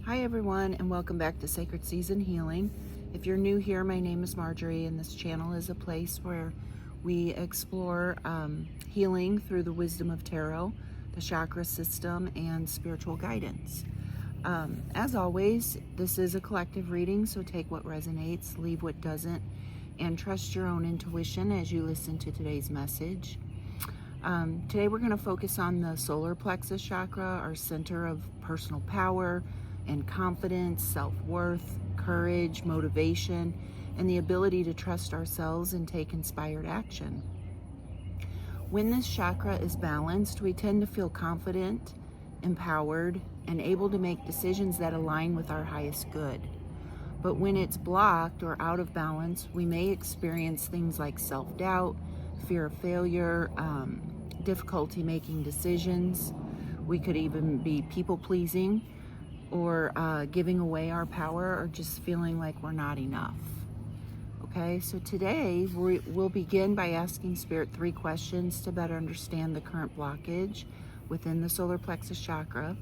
Hi everyone, and welcome back to Sacred Season Healing. If you're new here, my name is Marjorie, and this channel is a place where we explore healing through the wisdom of tarot, the chakra system, and spiritual guidance. As always, this is a collective reading, so take what resonates, leave what doesn't, and trust your own intuition as you listen to today's message. Today we're going to focus on the Solar Plexus Chakra, our center of personal power and confidence, self-worth, courage, motivation, and the ability to trust ourselves and take inspired action. When this chakra is balanced, we tend to feel confident, empowered, and able to make decisions that align with our highest good. But when it's blocked or out of balance, we may experience things like self-doubt, fear of failure, difficulty making decisions. We could even be people-pleasing, or giving away our power, or just feeling like we're not enough. Okay, so today we'll begin by asking Spirit 3 questions to better understand the current blockage within the Solar Plexus Chakra.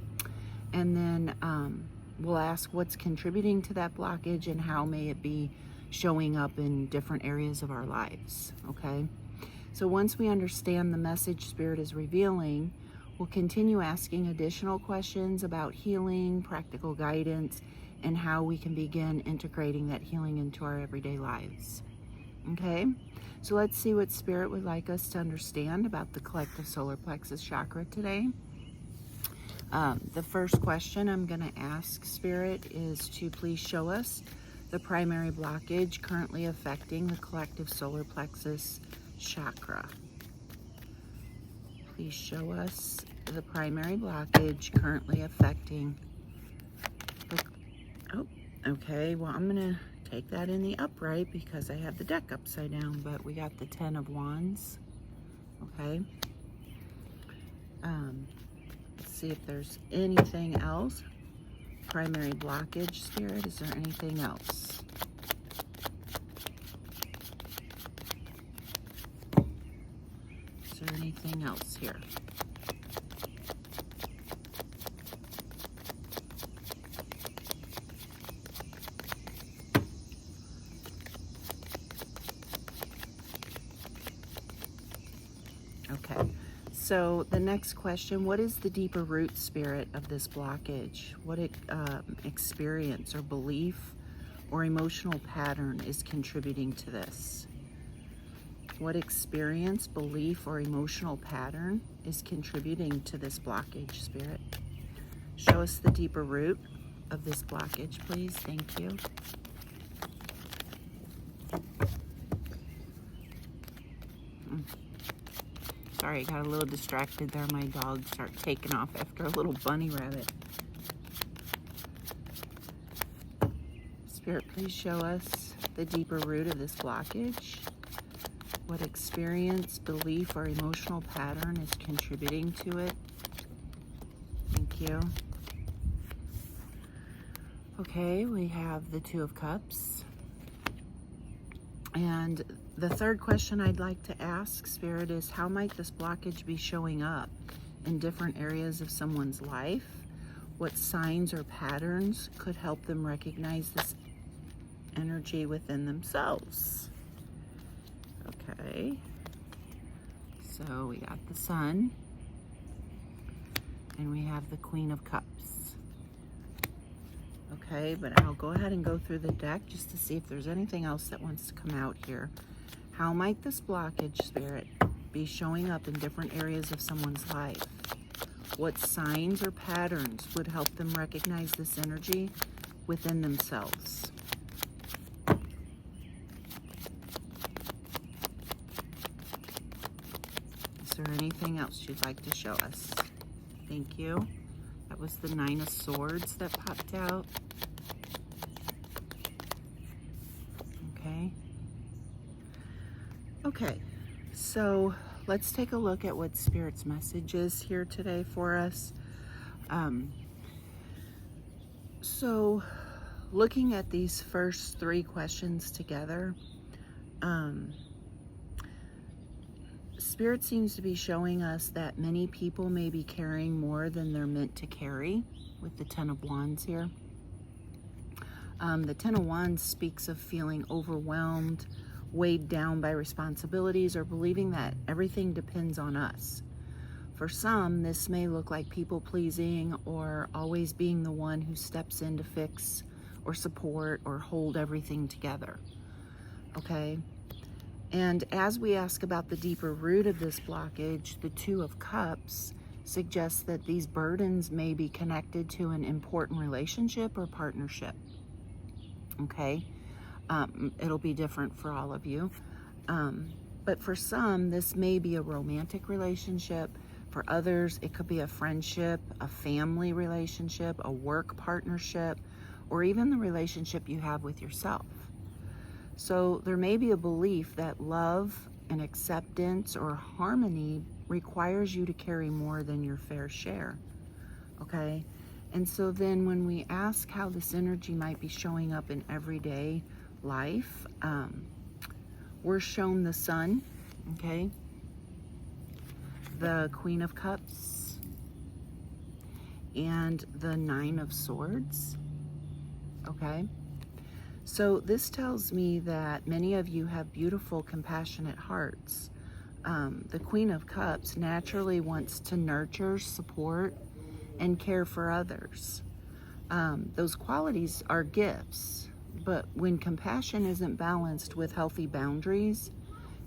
And then we'll ask what's contributing to that blockage and how may it be showing up in different areas of our lives. Okay, so once we understand the message Spirit is revealing, we'll continue asking additional questions about healing, practical guidance, and how we can begin integrating that healing into our everyday lives. Okay, so let's see what Spirit would like us to understand about the collective Solar Plexus Chakra today. The first question I'm going to ask Spirit is to please show us the primary blockage currently affecting the collective Solar Plexus Chakra. Please show us the primary blockage currently affecting okay, well, I'm gonna take that in the upright because I have the deck upside down, but we got the 10 of Wands. Okay, let's see if there's anything else. Primary blockage, Spirit, is there anything else? Is there anything else here? Okay, so the next question, what is the deeper root, Spirit, of this blockage? What experience or belief or emotional pattern is contributing to this? What experience, belief, or emotional pattern is contributing to this blockage, Spirit? Show us the deeper root of this blockage, please. Thank you. Sorry, I got a little distracted there. My dog started taking off after a little bunny rabbit. Spirit, please show us the deeper root of this blockage. What experience, belief, or emotional pattern is contributing to it? Thank you. Okay, we have the 2 of Cups. And the third question I'd like to ask, Spirit, is how might this blockage be showing up in different areas of someone's life? What signs or patterns could help them recognize this energy within themselves? Okay, so we got the Sun, and we have the Queen of Cups. Okay, but I'll go ahead and go through the deck just to see if there's anything else that wants to come out here. How might this blockage, Spirit, be showing up in different areas of someone's life? What signs or patterns would help them recognize this energy within themselves? Is there anything else you'd like to show us? Thank you. That was the 9 of Swords that popped out. Okay. Okay, so let's take a look at what Spirit's message is here today for us. So looking at these first 3 questions together, Spirit seems to be showing us that many people may be carrying more than they're meant to carry with the 10 of Wands here. The Ten of Wands speaks of feeling overwhelmed, weighed down by responsibilities, or believing that everything depends on us. For some, this may look like people pleasing or always being the one who steps in to fix or support or hold everything together. Okay? And as we ask about the deeper root of this blockage, the Two of Cups suggests that these burdens may be connected to an important relationship or partnership. Okay? It'll be different for all of you. But for some, this may be a romantic relationship. For others, it could be a friendship, a family relationship, a work partnership, or even the relationship you have with yourself. So there may be a belief that love and acceptance or harmony requires you to carry more than your fair share. Okay? And so then when we ask how this energy might be showing up in everyday life, we're shown the Sun, okay? The Queen of Cups and the Nine of Swords, okay? So this tells me that many of you have beautiful, compassionate hearts. The Queen of Cups naturally wants to nurture, support, and care for others. Those qualities are gifts, but when compassion isn't balanced with healthy boundaries,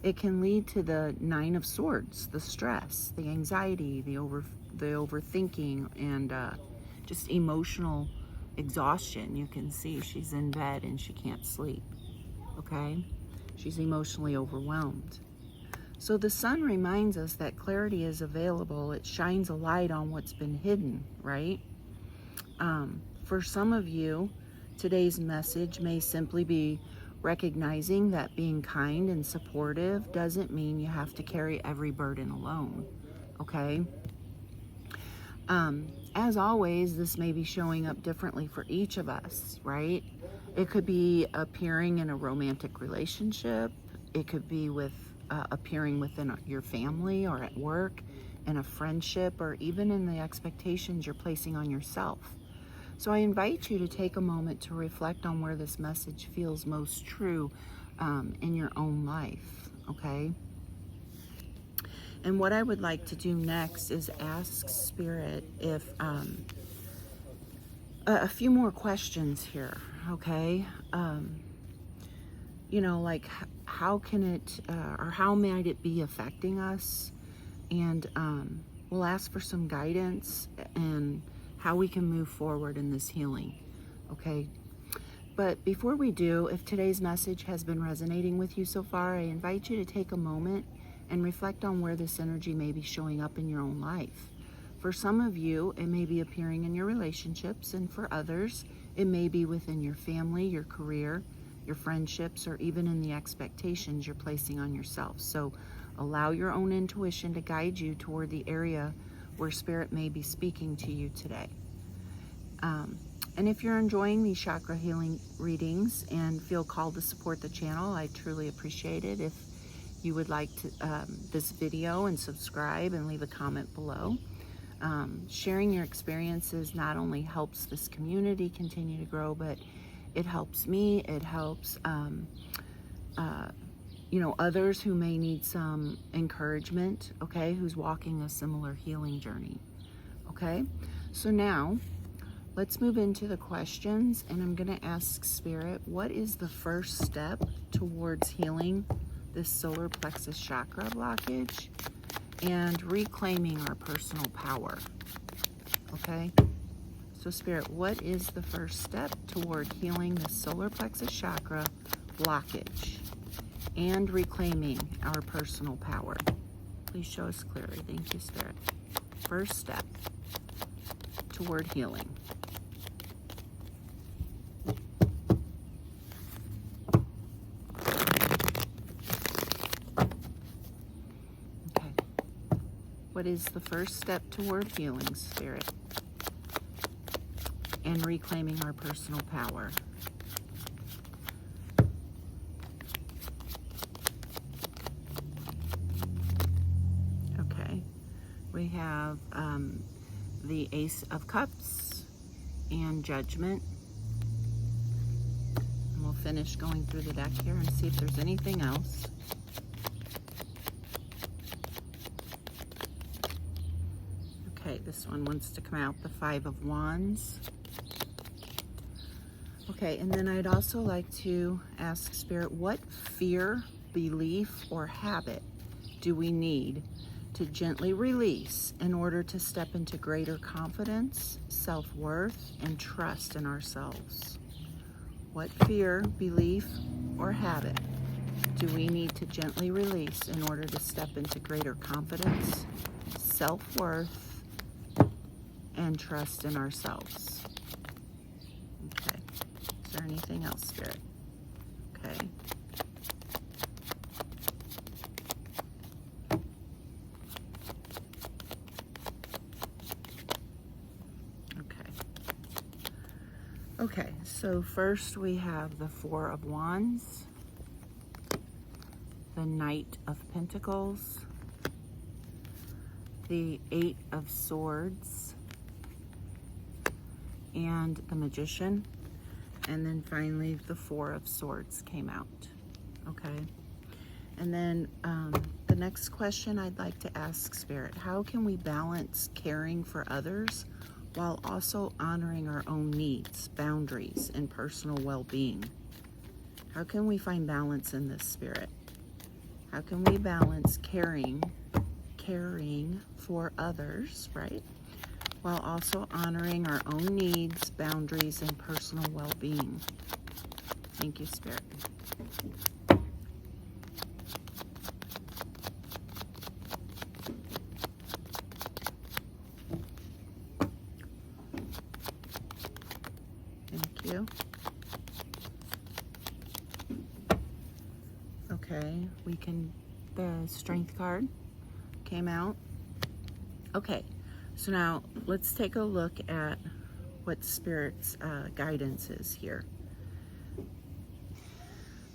it can lead to the Nine of Swords, the stress, the anxiety, the overthinking, and just emotional exhaustion. You can see she's in bed and she can't sleep, okay? She's emotionally overwhelmed. So the Sun reminds us that clarity is available. It shines a light on what's been hidden, right? For some of you, today's message may simply be recognizing that being kind and supportive doesn't mean you have to carry every burden alone, okay? As always, this may be showing up differently for each of us, right? It could be appearing in a romantic relationship. It could be with appearing within your family or at work, in a friendship, or even in the expectations you're placing on yourself. So I invite you to take a moment to reflect on where this message feels most true in your own life, okay? And what I would like to do next is ask Spirit if a few more questions here, okay? You know, like how can it, or how might it be affecting us? And we'll ask for some guidance and how we can move forward in this healing, okay? But before we do, if today's message has been resonating with you so far, I invite you to take a moment and reflect on where this energy may be showing up in your own life. For some of you, it may be appearing in your relationships, and for others, it may be within your family, your career, your friendships, or even in the expectations you're placing on yourself. So allow your own intuition to guide you toward the area where Spirit may be speaking to you today. And if you're enjoying these chakra healing readings and feel called to support the channel, I truly appreciate it if you would like to this video and subscribe and leave a comment below. Sharing your experiences not only helps this community continue to grow, but it helps me, it helps you know, others who may need some encouragement, okay, who's walking a similar healing journey, okay? So now, let's move into the questions, and I'm gonna ask Spirit, what is the first step towards healing this solar plexus chakra blockage and reclaiming our personal power, okay? So Spirit, what is the first step toward healing the solar plexus chakra blockage and reclaiming our personal power? Please show us clearly. Thank you, Spirit. First step toward healing. Okay. What is the first step toward healing, Spirit, and reclaiming our personal power? Okay. We have the Ace of Cups and Judgment. And we'll finish going through the deck here and see if there's anything else. Okay, this one wants to come out, the Five of Wands. Okay, and then I'd also like to ask Spirit, what fear, belief, or habit do we need to gently release in order to step into greater confidence, self-worth, and trust in ourselves? What fear, belief, or habit do we need to gently release in order to step into greater confidence, self-worth, and trust in ourselves? Okay. Is there anything else, Spirit? Okay. Okay, so first we have the Four of Wands, the Knight of Pentacles, the Eight of Swords, and the Magician, and then finally the Four of Swords came out. Okay, and then the next question I'd like to ask Spirit, how can we balance caring for others while also honoring our own needs, boundaries, and personal well-being? How can we find balance in this, Spirit? How can we balance caring for others, right, while also honoring our own needs, boundaries, and personal well-being? Thank you, Spirit. Thank you. Okay, the Strength card came out. Okay, so now let's take a look at what Spirit's guidance is here.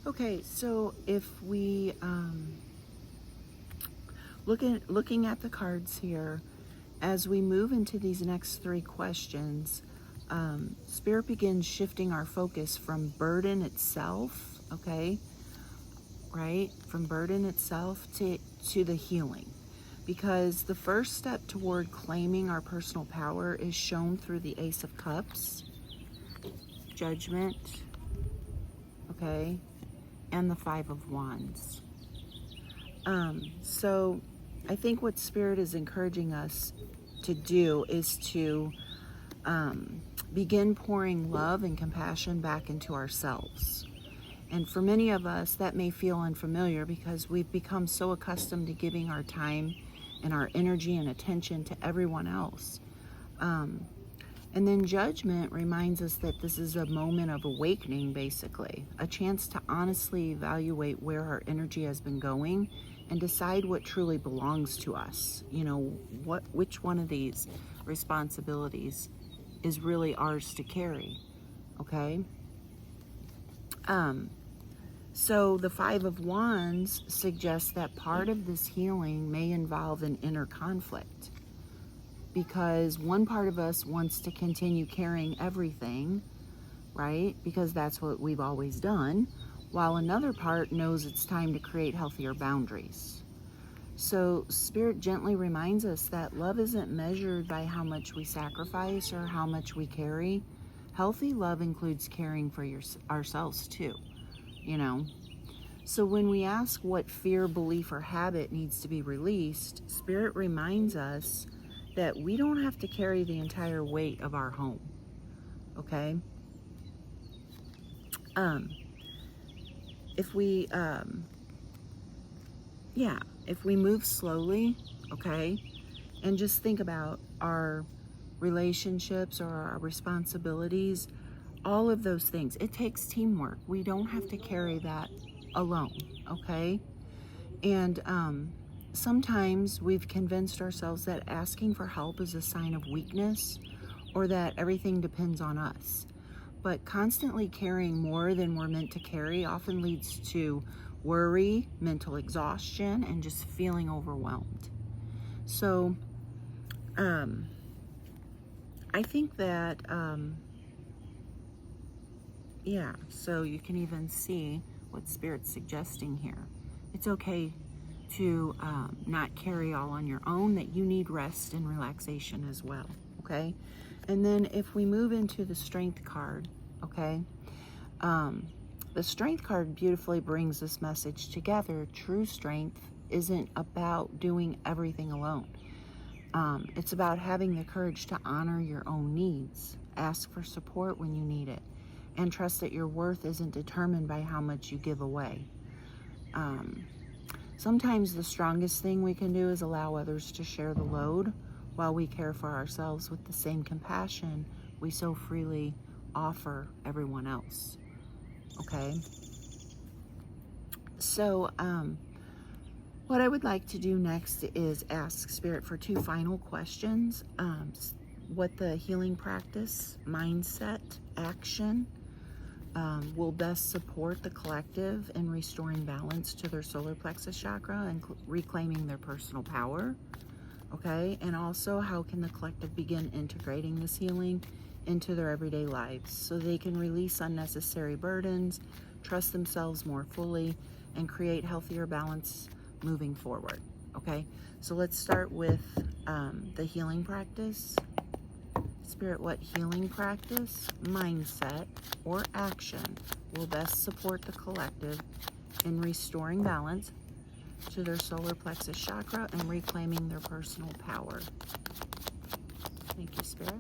Okay, so if we looking at the cards here, as we move into these next three questions, Spirit begins shifting our focus from burden itself, okay, right, from burden itself to the healing. Because the first step toward claiming our personal power is shown through the Ace of Cups, Judgment, okay, and the Five of Wands. So I think what Spirit is encouraging us to do is to begin pouring love and compassion back into ourselves. And for many of us, that may feel unfamiliar because we've become so accustomed to giving our time and our energy and attention to everyone else. And then Judgment reminds us that this is a moment of awakening, basically, a chance to honestly evaluate where our energy has been going and decide what truly belongs to us. You know, which one of these responsibilities is really ours to carry, okay? So the Five of Wands suggests that part of this healing may involve an inner conflict, because one part of us wants to continue carrying everything, right? Because that's what we've always done, while another part knows it's time to create healthier boundaries. So Spirit gently reminds us that love isn't measured by how much we sacrifice or how much we carry. Healthy love includes caring for ourselves too, you know? So when we ask what fear, belief, or habit needs to be released, Spirit reminds us that we don't have to carry the entire weight of our home, okay? If we move slowly, okay, and just think about our relationships or our responsibilities, all of those things, it takes teamwork. We don't have to carry that alone, okay? And sometimes we've convinced ourselves that asking for help is a sign of weakness or that everything depends on us. But constantly carrying more than we're meant to carry often leads to worry, mental exhaustion, and just feeling overwhelmed. So I think that Yeah, so you can even see what Spirit's suggesting here. It's okay to not carry all on your own, that you need rest and relaxation as well, okay? And then if we move into the Strength card, okay, the Strength card beautifully brings this message together. True strength isn't about doing everything alone. It's about having the courage to honor your own needs, ask for support when you need it, and trust that your worth isn't determined by how much you give away. Sometimes the strongest thing we can do is allow others to share the load while we care for ourselves with the same compassion we so freely offer everyone else. Okay? So, what I would like to do next is ask Spirit for 2 final questions. What the healing practice, mindset, action will best support the collective in restoring balance to their solar plexus chakra and reclaiming their personal power. Okay, and also how can the collective begin integrating this healing into their everyday lives so they can release unnecessary burdens, trust themselves more fully, and create healthier balance moving forward. Okay, so let's start with the healing practice. Spirit, what healing practice, mindset, or action will best support the collective in restoring balance to their solar plexus chakra and reclaiming their personal power? Thank you, Spirit.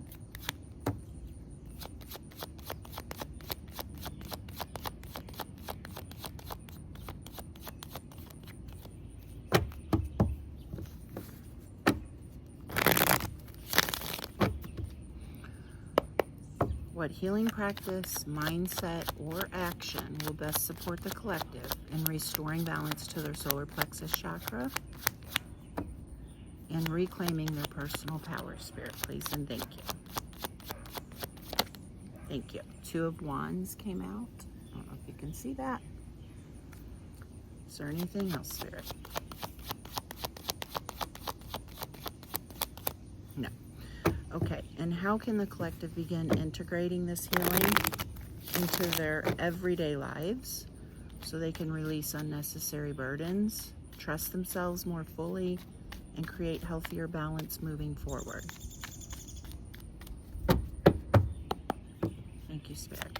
What healing practice, mindset, or action will best support the collective in restoring balance to their solar plexus chakra and reclaiming their personal power? Spirit, please and thank you. Thank you. 2 of Wands came out. I don't know if you can see that. Is there anything else, Spirit? No. Okay, and how can the collective begin integrating this healing into their everyday lives so they can release unnecessary burdens, trust themselves more fully, and create healthier balance moving forward? Thank you, Spirit.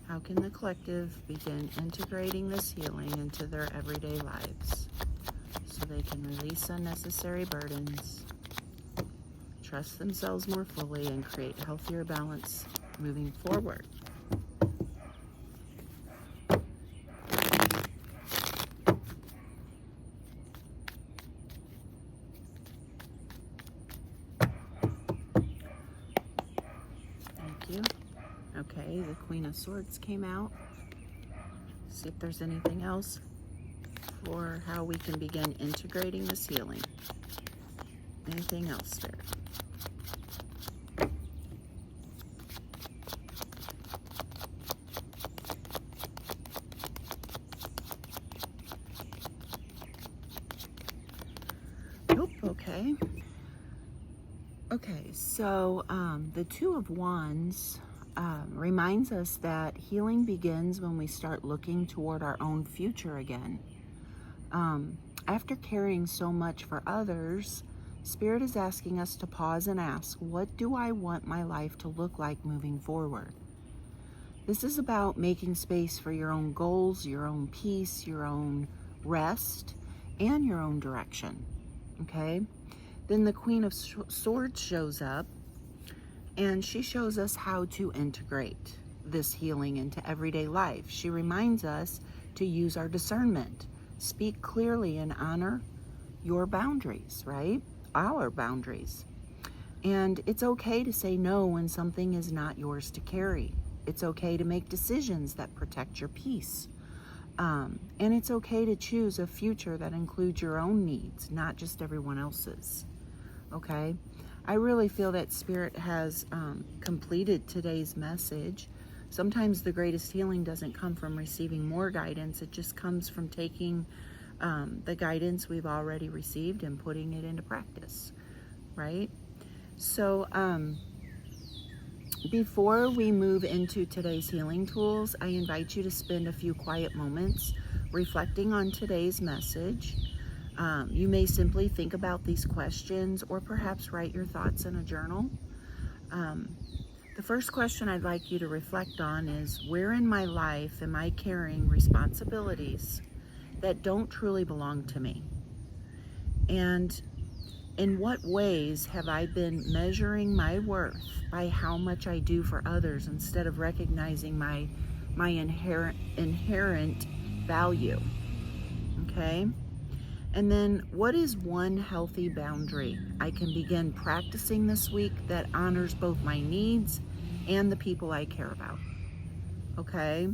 How can the collective begin integrating this healing into their everyday lives so they can release unnecessary burdens, trust themselves more fully, and create healthier balance moving forward? Thank you. Okay, the Queen of Swords came out. See if there's anything else for how we can begin integrating this healing. Anything else, Spirit? Nope, okay. Okay, so the 2 of Wands reminds us that healing begins when we start looking toward our own future again. After caring so much for others, Spirit is asking us to pause and ask, what do I want my life to look like moving forward? This is about making space for your own goals, your own peace, your own rest, and your own direction. Okay? Then the Queen of Swords shows up, and she shows us how to integrate this healing into everyday life. She reminds us to use our discernment, speak clearly, and honor your boundaries, right? Our boundaries. And it's okay to say no when something is not yours to carry. It's okay to make decisions that protect your peace. And it's okay to choose a future that includes your own needs, not just everyone else's. Okay? I really feel that Spirit has completed today's message. Sometimes the greatest healing doesn't come from receiving more guidance. It just comes from taking the guidance we've already received and putting it into practice, right? So before we move into today's healing tools, I invite you to spend a few quiet moments reflecting on today's message. You may simply think about these questions or perhaps write your thoughts in a journal. The first question I'd like you to reflect on is, where in my life am I carrying responsibilities that don't truly belong to me? And in what ways have I been measuring my worth by how much I do for others instead of recognizing my inherent value? Okay? And then, what is one healthy boundary I can begin practicing this week that honors both my needs and the people I care about? Okay?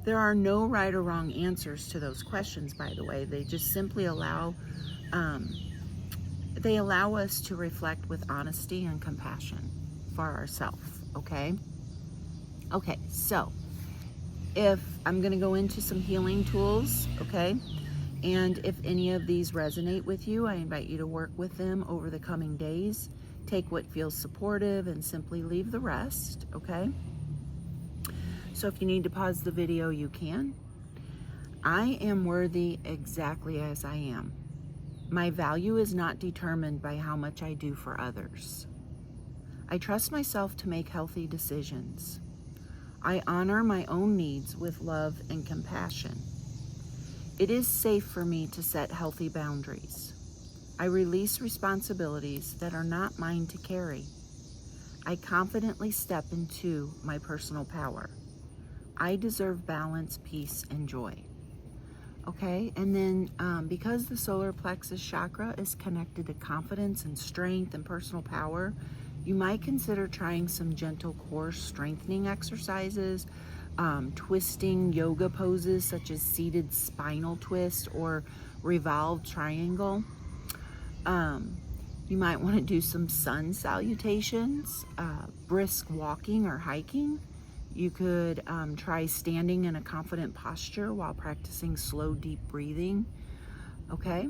There are no right or wrong answers to those questions, by the way. They just simply allow us to reflect with honesty and compassion for ourselves. Okay? Okay, so if I'm going to go into some healing tools, okay? And if any of these resonate with you, I invite you to work with them over the coming days. Take what feels supportive and simply leave the rest, okay? So if you need to pause the video, you can. I am worthy exactly as I am. My value is not determined by how much I do for others. I trust myself to make healthy decisions. I honor my own needs with love and compassion. It is safe for me to set healthy boundaries. I release responsibilities that are not mine to carry. I confidently step into my personal power. I deserve balance, peace, and joy. Okay, and then because the solar plexus chakra is connected to confidence and strength and personal power, you might consider trying some gentle core strengthening exercises, twisting yoga poses such as seated spinal twist or revolved triangle. You might want to do some sun salutations, brisk walking or hiking. You could try standing in a confident posture while practicing slow, deep breathing. Okay?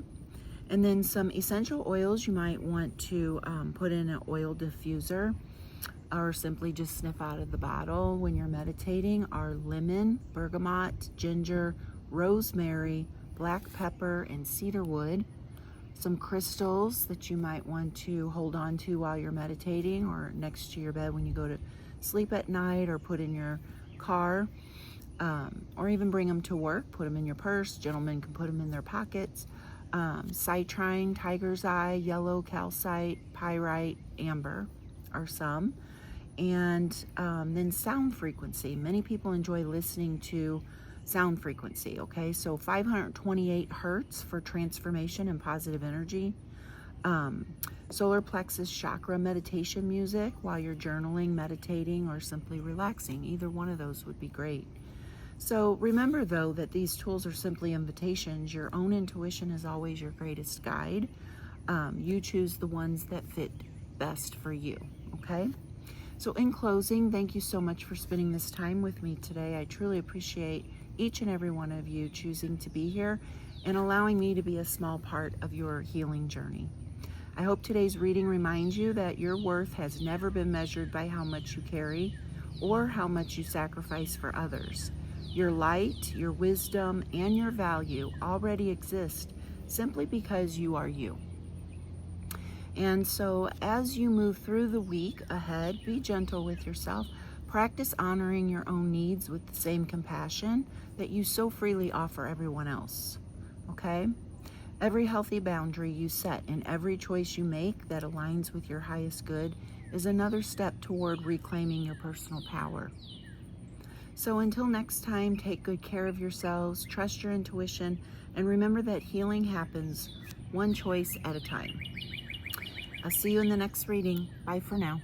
And then some essential oils you might want to put in an oil diffuser or simply just sniff out of the bottle when you're meditating are lemon, bergamot, ginger, rosemary, black pepper, and cedarwood. Some crystals that you might want to hold on to while you're meditating or next to your bed when you go to sleep at night, or put in your car, or even bring them to work. Put them in your purse. Gentlemen can put them in their pockets. Citrine, tiger's eye, yellow calcite, pyrite, amber are some. And then sound frequency. Many people enjoy listening to sound frequency, okay? So 528 hertz for transformation and positive energy. Solar plexus chakra meditation music while you're journaling, meditating, or simply relaxing. Either one of those would be great. So remember, though, that these tools are simply invitations. Your own intuition is always your greatest guide. You choose the ones that fit best for you, okay? So in closing, thank you so much for spending this time with me today. I truly appreciate each and every one of you choosing to be here and allowing me to be a small part of your healing journey. I hope today's reading reminds you that your worth has never been measured by how much you carry or how much you sacrifice for others. Your light, your wisdom, and your value already exist simply because you are you. And so as you move through the week ahead, be gentle with yourself. Practice honoring your own needs with the same compassion that you so freely offer everyone else. Okay? Every healthy boundary you set and every choice you make that aligns with your highest good is another step toward reclaiming your personal power. So until next time, take good care of yourselves, trust your intuition, and remember that healing happens one choice at a time. I'll see you in the next reading. Bye for now.